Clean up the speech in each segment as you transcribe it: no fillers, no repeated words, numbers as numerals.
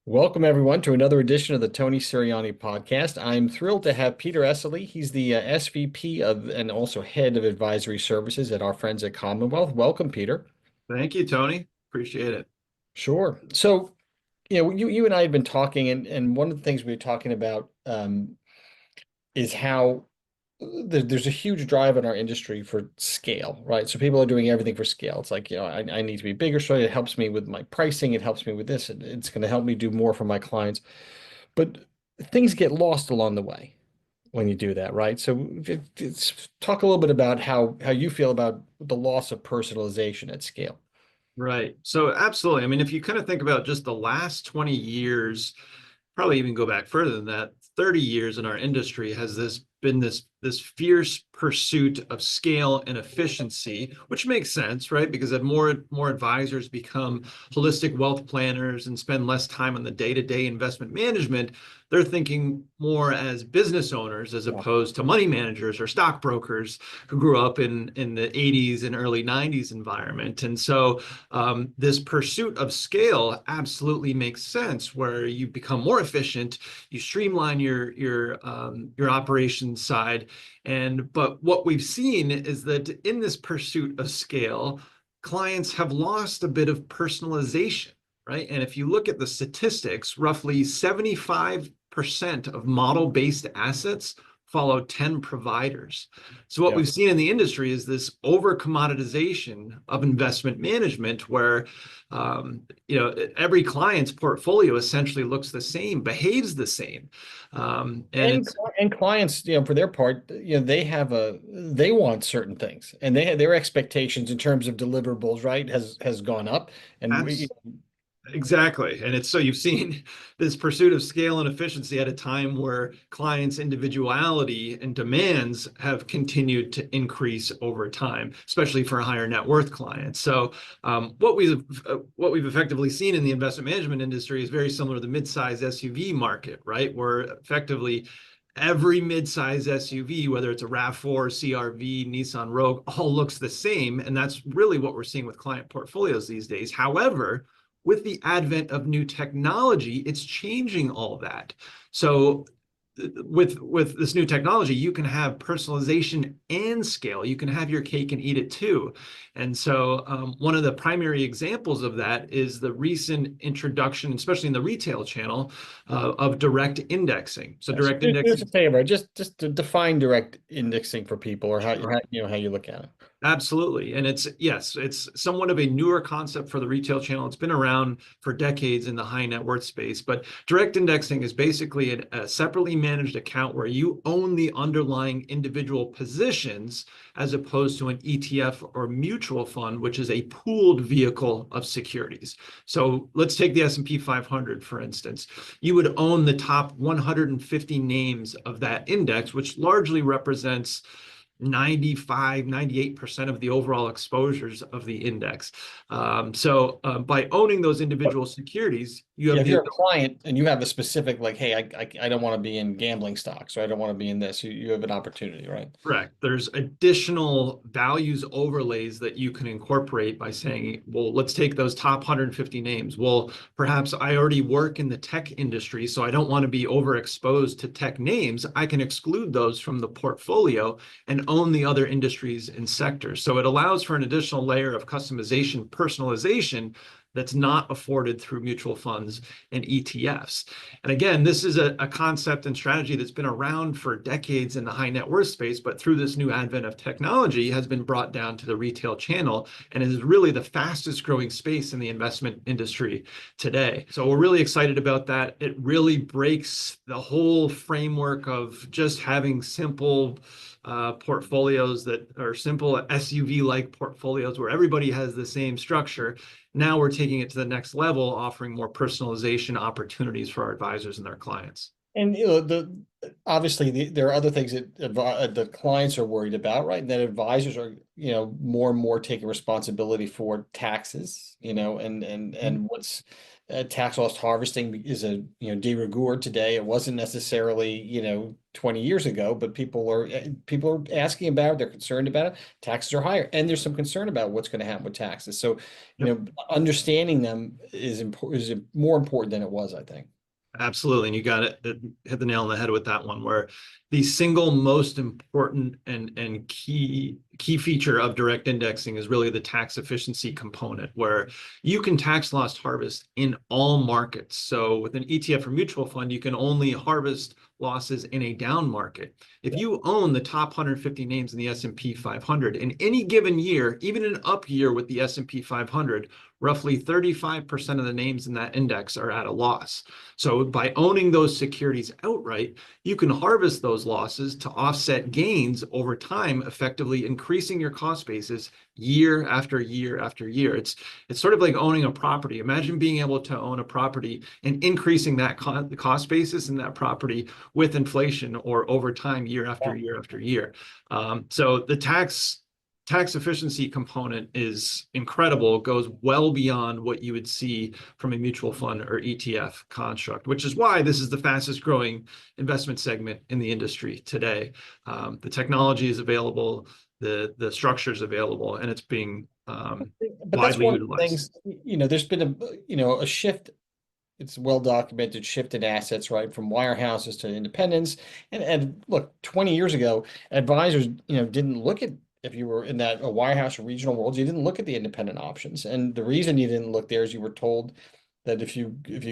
Welcome, everyone, to another edition of the Tony Sirianni podcast. I'm thrilled to have Peter Essele. He's the SVP of and also head of advisory services at our friends at Commonwealth. Welcome, Peter. Thank you, Tony. Appreciate it. Sure. So, you and I had been talking, and one of the things we were talking about is how there's a huge drive in our industry for scale, right? So people are doing everything for scale. It's like, I need to be bigger, so it helps me with my pricing. It helps me with this. It's going to help me do more for my clients. But things get lost along the way when you do that, right? So talk a little bit about how you feel about the loss of personalization at scale. Right. So absolutely. I mean, if you kind of think about just the last 20 years, probably even go back further than that, 30 years in our industry has been this fierce pursuit of scale and efficiency, which makes sense, right? Because as more advisors become holistic wealth planners and spend less time on the day-to-day investment management, they're thinking more as business owners as opposed to money managers or stockbrokers who grew up in the 80s and early 90s environment. And so this pursuit of scale absolutely makes sense, where you become more efficient, you streamline your operations side. But what we've seen is that in this pursuit of scale, clients have lost a bit of personalization, right? And if you look at the statistics, roughly 75% of model-based assets follow 10 providers. So what we've seen in the industry is this over commoditization of investment management, where every client's portfolio essentially looks the same, behaves the same, and clients, for their part, they want certain things, and their expectations in terms of deliverables, right, has gone up, and Exactly. And so you've seen this pursuit of scale and efficiency at a time where clients' individuality and demands have continued to increase over time, especially for higher net worth clients. So what we've effectively seen in the investment management industry is very similar to the mid-size SUV market, right? Where effectively every mid-size SUV, whether it's a RAV4, CRV, Nissan Rogue, all looks the same. And that's really what we're seeing with client portfolios these days. However, with the advent of new technology, it's changing all that. So with this new technology, you can have personalization and scale. You can have your cake and eat it too. And so one of the primary examples of that is the recent introduction, especially in the retail channel, of direct indexing. So direct indexing. Do us a favor, just to define direct indexing for people, or how you look at it. Absolutely. And it's somewhat of a newer concept for the retail channel. It's been around for decades in the high net worth space, but direct indexing is basically a separately managed account where you own the underlying individual positions, as opposed to an ETF or mutual fund, which is a pooled vehicle of securities. So let's take the S&P 500, for instance. You would own the top 150 names of that index, which largely represents 98% of the overall exposures of the index. So by owning those individual securities, you have if you're a client and you have a specific, like, hey, I don't want to be in gambling stocks, or I don't want to be in this, you have an opportunity, right? Correct. There's additional values overlays that you can incorporate by saying, well, let's take those top 150 names. Well, perhaps I already work in the tech industry, so I don't want to be overexposed to tech names. I can exclude those from the portfolio and own the other industries and sectors. So it allows for an additional layer of customization, personalization, that's not afforded through mutual funds and ETFs. And again, this is a concept and strategy that's been around for decades in the high net worth space, but through this new advent of technology has been brought down to the retail channel, and is really the fastest growing space in the investment industry today. So we're really excited about that. It really breaks the whole framework of just having simple portfolios that are simple SUV-like portfolios where everybody has the same structure. Now we're taking it to the next level, offering more personalization opportunities for our advisors and their clients. And obviously there are other things that the clients are worried about, right? And that advisors are, more and more taking responsibility for taxes, and what's tax loss harvesting is a, de rigueur today. It wasn't necessarily, 20 years ago, but people are asking about it. They're concerned about it. Taxes are higher, and there's some concern about what's going to happen with taxes. So, Yep. understanding them is important, is more important than it was, I think. Absolutely. And you got it, hit the nail on the head with that one, where the single most important and key feature of direct indexing is really the tax efficiency component, where you can tax loss harvest in all markets. So with an ETF or mutual fund, you can only harvest losses in a down market. If you own the top 150 names in the S&P 500 in any given year, even an up year with the S&P 500, roughly 35% of the names in that index are at a loss. So by owning those securities outright, you can harvest those losses to offset gains over time, effectively increasing your cost basis year after year after year. It's sort of like owning a property. Imagine being able to own a property and increasing that the cost basis in that property with inflation or over time, year after year after year. So the tax efficiency component is incredible, goes well beyond what you would see from a mutual fund or ETF construct, which is why this is the fastest growing investment segment in the industry today. The technology is available, the structure is available, and it's being But that's widely one of the utilized. things, there's been a shift. It's a well documented shift in assets, right, from wirehouses to independents. And look, 20 years ago, advisors, didn't look at, if you were in that a wirehouse or regional world, you didn't look at the independent options. And the reason you didn't look there is you were told that if you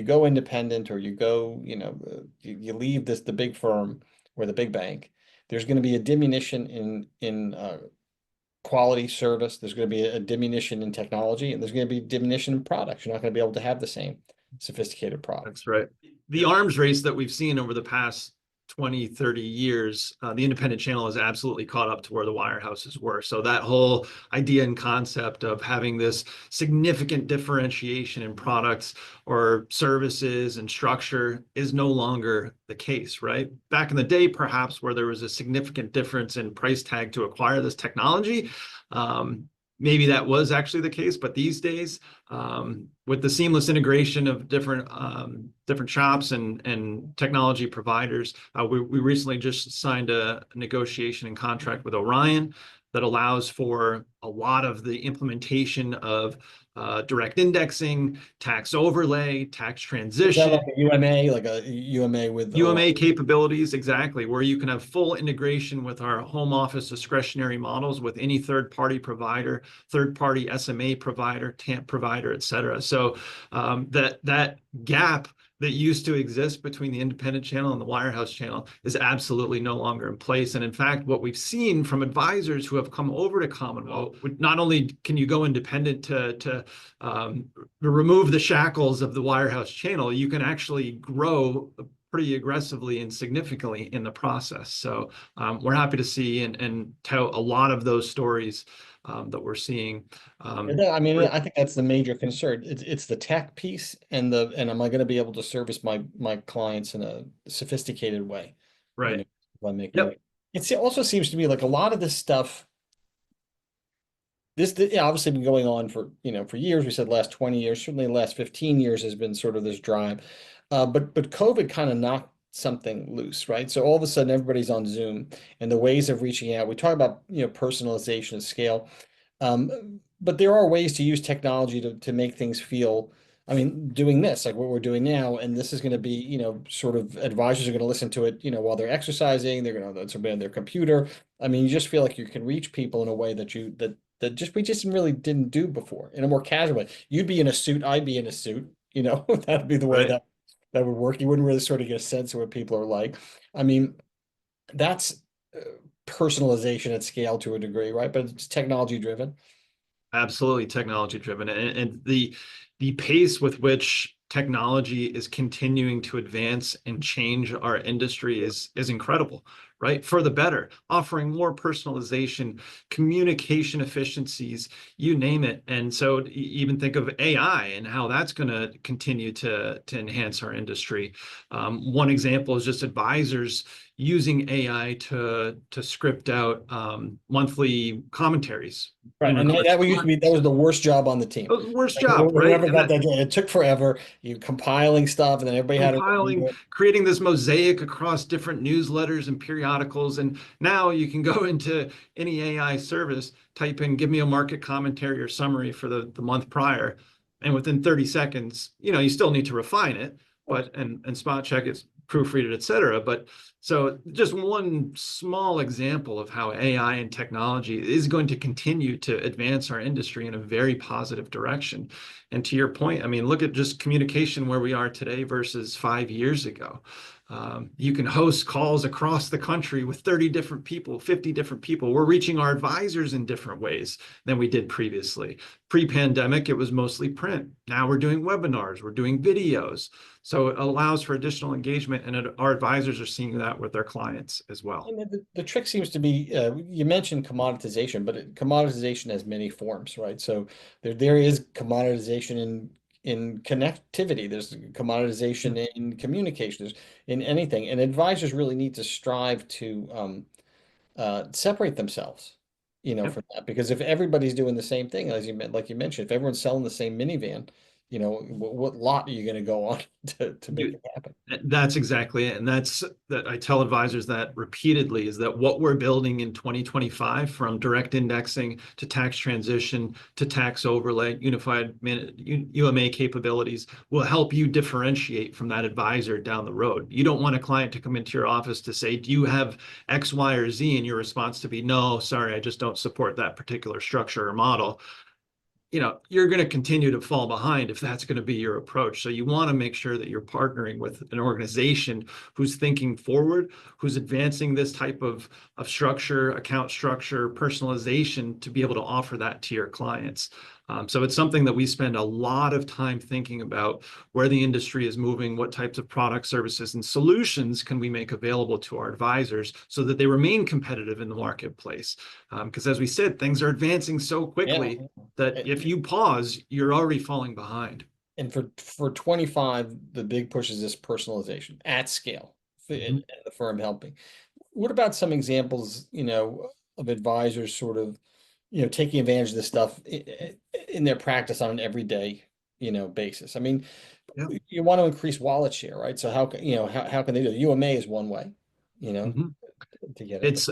go independent, or you go, you leave the big firm or the big bank, there's going to be a diminution in quality service. There's going to be a diminution in technology, and there's going to be a diminution in products. You're not going to be able to have the same sophisticated products. That's right. The arms race that we've seen over the past 20, 30 years, the independent channel has absolutely caught up to where the wirehouses were. So that whole idea and concept of having this significant differentiation in products or services and structure is no longer the case, right? Back in the day, perhaps, where there was a significant difference in price tag to acquire this technology, maybe that was actually the case, but these days, with the seamless integration of different shops and technology providers, we recently just signed a negotiation and contract with Orion that allows for a lot of the implementation of direct indexing, tax overlay, tax Is that transition. like a UMA, like a UMA with UMA capabilities, exactly, where you can have full integration with our home office discretionary models with any third-party provider, third-party SMA provider, TAMP provider, et cetera. So that gap that used to exist between the independent channel and the wirehouse channel is absolutely no longer in place. And in fact, what we've seen from advisors who have come over to Commonwealth, not only can you go independent to remove the shackles of the wirehouse channel, you can actually grow pretty aggressively and significantly in the process. So we're happy to see and tell a lot of those stories that we're seeing. I mean, I think that's the major concern. It's the tech piece, and am I going to be able to service my clients in a sophisticated way? Right. If I'm making Yep. it also seems to me like a lot of this stuff. This obviously been going on for years. We said last 20 years, certainly the last 15 years has been sort of this drive. But COVID kind of knocked something loose, right? So all of a sudden everybody's on Zoom, and the ways of reaching out. We talk about, personalization and scale. But there are ways to use technology to make things feel, I mean, doing this, like what we're doing now, and this is going to be, sort of advisors are going to listen to it, while they're exercising, they're going to, it's on their computer. I mean, you just feel like you can reach people in a way that we just really didn't do before, in a more casual way. You'd be in a suit, I'd be in a suit, that'd be the way Right. that would work. You wouldn't really sort of get a sense of what people are like. I mean, that's personalization at scale to a degree, right? But it's technology driven. Absolutely technology driven, and the pace with which technology is continuing to advance and change our industry is incredible, right? For the better, offering more personalization, communication efficiencies, you name it. And so even think of AI and how that's going to continue to enhance our industry. One example is just advisors using AI to script out monthly commentaries Right. in And regards that to used to be, that was the worst job on the team. worst Like, job, right? whoever And got that that job, it took forever. You compiling stuff and then everybody had to compiling, review it. creating this mosaic across different newsletters and periodicals. And now you can go into any AI service, type in, give me a market commentary or summary for the month prior. And within 30 seconds, you still need to refine it, but and spot check it, proofread it, et cetera. But so just one small example of how AI and technology is going to continue to advance our industry in a very positive direction. And to your point, I mean, look at just communication where we are today versus 5 years ago. You can host calls across the country with 30 different people, 50 different people. We're reaching our advisors in different ways than we did previously. Pre-pandemic, it was mostly print. Now we're doing webinars, we're doing videos. So it allows for additional engagement, and our advisors are seeing that with their clients as well. And the trick seems to be, you mentioned commoditization, but commoditization has many forms, right? So there is commoditization in connectivity. There's commoditization in communications, in anything. And advisors really need to strive to separate themselves, Yep. from that. Because if everybody's doing the same thing, like you mentioned, if everyone's selling the same minivan, what lot are you going to go on to make You, it happen? That's exactly it. And that's that I tell advisors that repeatedly is that what we're building in 2025, from direct indexing to tax transition to tax overlay, UMA capabilities, will help you differentiate from that advisor down the road. You don't want a client to come into your office to say, do you have X, Y, or Z? And your response to be, no, sorry, I just don't support that particular structure or model. You're going to continue to fall behind if that's going to be your approach. So you want to make sure that you're partnering with an organization who's thinking forward, who's advancing this type of structure, account structure, personalization, to be able to offer that to your clients. So it's something that we spend a lot of time thinking about, where the industry is moving, what types of products, services, and solutions can we make available to our advisors so that they remain competitive in the marketplace. Because as we said, things are advancing so Yeah. quickly that if you pause, you're already falling behind. And for 25, the big push is this personalization at scale, Mhm. and the firm helping. What about some examples, of advisors sort of, taking advantage of this stuff in their practice on an everyday, basis? I mean, Yeah. you want to increase wallet share, right? So how can they do it? UMA is one way, you know, Mhm. to get it. It's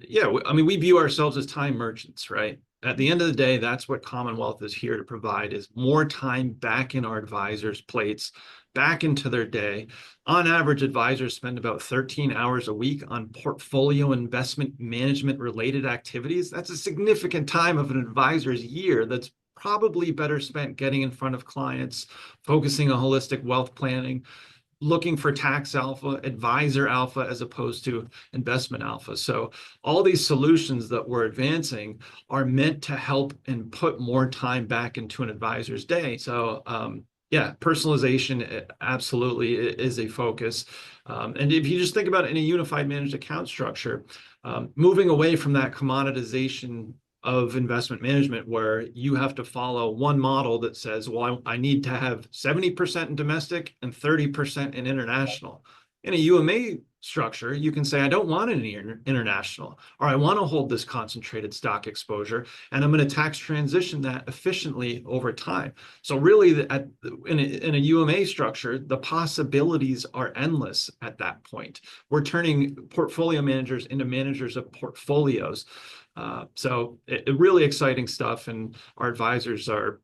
yeah, I mean, we view ourselves as time merchants, right? At the end of the day, that's what Commonwealth is here to provide, is more time back in our advisors' plates, back into their day. On average, advisors spend about 13 hours a week on portfolio investment management related activities. That's a significant time of an advisor's year that's probably better spent getting in front of clients, focusing on holistic wealth planning, looking for tax alpha, advisor alpha, as opposed to investment alpha. So all these solutions that we're advancing are meant to help and put more time back into an advisor's day. So yeah, personalization absolutely is a focus. And if you just think about it in a unified managed account structure, moving away from that commoditization of investment management, where you have to follow one model that says, well, I need to have 70% in domestic and 30% in international. In a UMA structure, you can say, I don't want any international, or I want to hold this concentrated stock exposure, and I'm going to tax transition that efficiently over time. So really, in a UMA structure, the possibilities are endless at that point. We're turning portfolio managers into managers of portfolios. So really exciting stuff, and our advisors are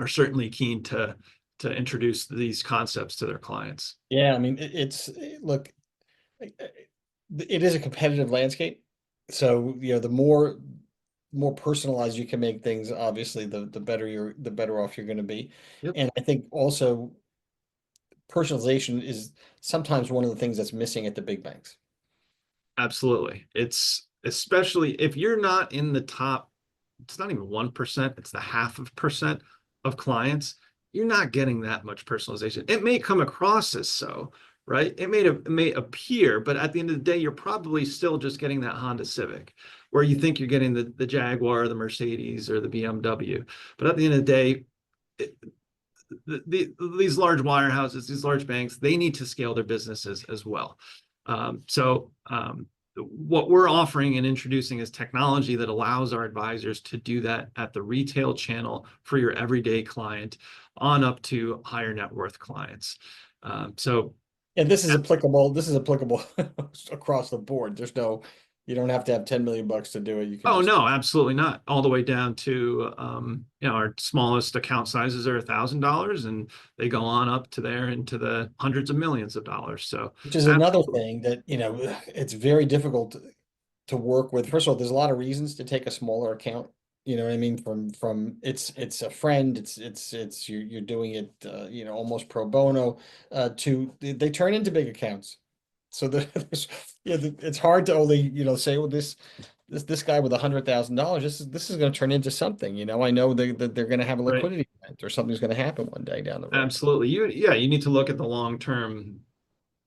certainly keen to introduce these concepts to their clients. Yeah, I mean, look, it is a competitive landscape. So, the more personalized you can make things, obviously, the better off you're going to be. Yep, And I think also personalization is sometimes one of the things that's missing at the big banks. absolutely. It's especially if you're not in the top, it's not even 1%, it's the half of percent of clients, you're not getting that much personalization. It may come across as so, right? It may appear, but at the end of the day, you're probably still just getting that Honda Civic, where you think you're getting the Jaguar, the Mercedes, or the BMW. But at the end of the day, it, these large wirehouses, these large banks, they need to scale their businesses as well. What we're offering and introducing is technology that allows our advisors to do that at the retail channel for your everyday client on up to higher net worth clients. So And this is applicable, across the board. You don't have to have 10 million bucks to do it. You can oh just, no, absolutely not. All the way down to our smallest account sizes are $1,000, and they go on up to there into the hundreds of millions of dollars. So which is another absolutely. thing that, it's very difficult to work with. First of all, there's a lot of reasons to take a smaller account. You know what I mean? From it's a friend, it's you're doing it almost pro bono, to they turn into big accounts. So there's it's hard to only, say, well, this guy with $100,000, this is going to turn into something. I know that they're going to have a Right. liquidity event or something's going to happen one day down the road. Absolutely. You need to look at the long term,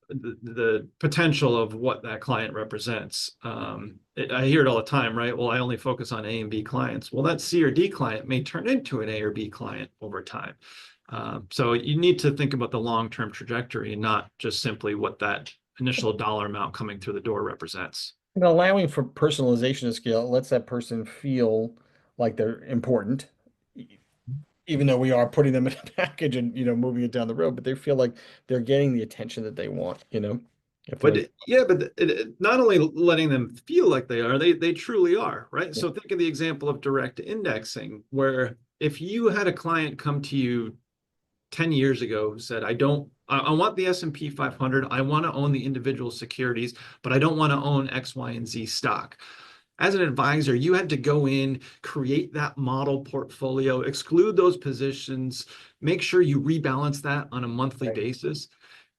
the potential of what that client represents. I hear it all the time, right? Well, I only focus on A and B clients. Well, that C or D client may turn into an A or B client over time. So you need to think about the long-term trajectory and not just simply what that initial dollar amount coming through the door represents. And allowing for personalization of scale lets that person feel like they're important, even though we are putting them in a package and, moving it down the road, but they feel like they're getting the attention that they want, if they're, Not only letting them feel like they are, they truly are, right? So think of the example of direct indexing, where if you had a client come to you 10 years ago who said, I want the S&P 500, I want to own the individual securities, but I don't want to own X, Y, and Z stock. As an advisor, you had to go in, create that model portfolio, exclude those positions, make sure you rebalance that on a monthly right. basis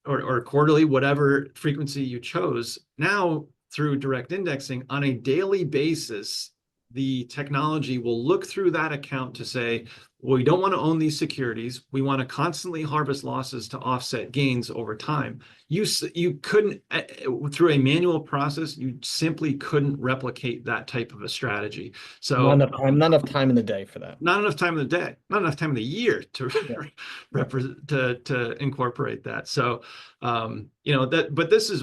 or quarterly, whatever frequency you chose. Now, through direct indexing on a daily basis, the technology will look through that account to say, well, we don't want to own these securities. We want to constantly harvest losses to offset gains over time. You couldn't, through a manual process, you simply couldn't replicate that type of a strategy. Not So enough time, not enough time in the day for that. not enough time in the day, not enough time in the year to Yeah. Yeah. represent to incorporate that. So but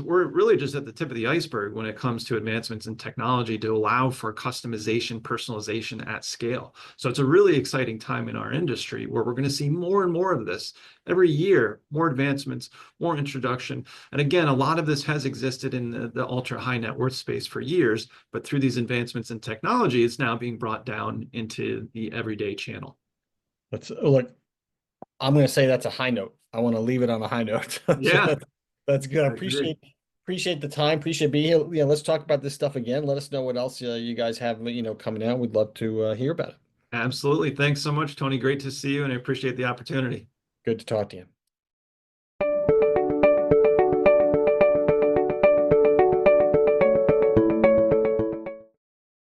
we're really just at the tip of the iceberg when it comes to advancements in technology to allow for customization, personalization at scale. So it's a really exciting time in our industry where we're going to see more and more of this every year, more advancements, more introduction. And again, a lot of this has existed in the ultra high net worth space for years, but through these advancements in technology, it's now being brought down into the everyday channel. Look, I'm going to say that's a high note. I want to leave it on a high note. So Yeah, that's good. I I agree. appreciate the time. Appreciate being here. Yeah, let's talk about this stuff again. Let us know what else you guys have, coming out. We'd love to hear about it. Absolutely. Thanks so much, Tony. Great to see you, and I appreciate the opportunity. Good to talk to you.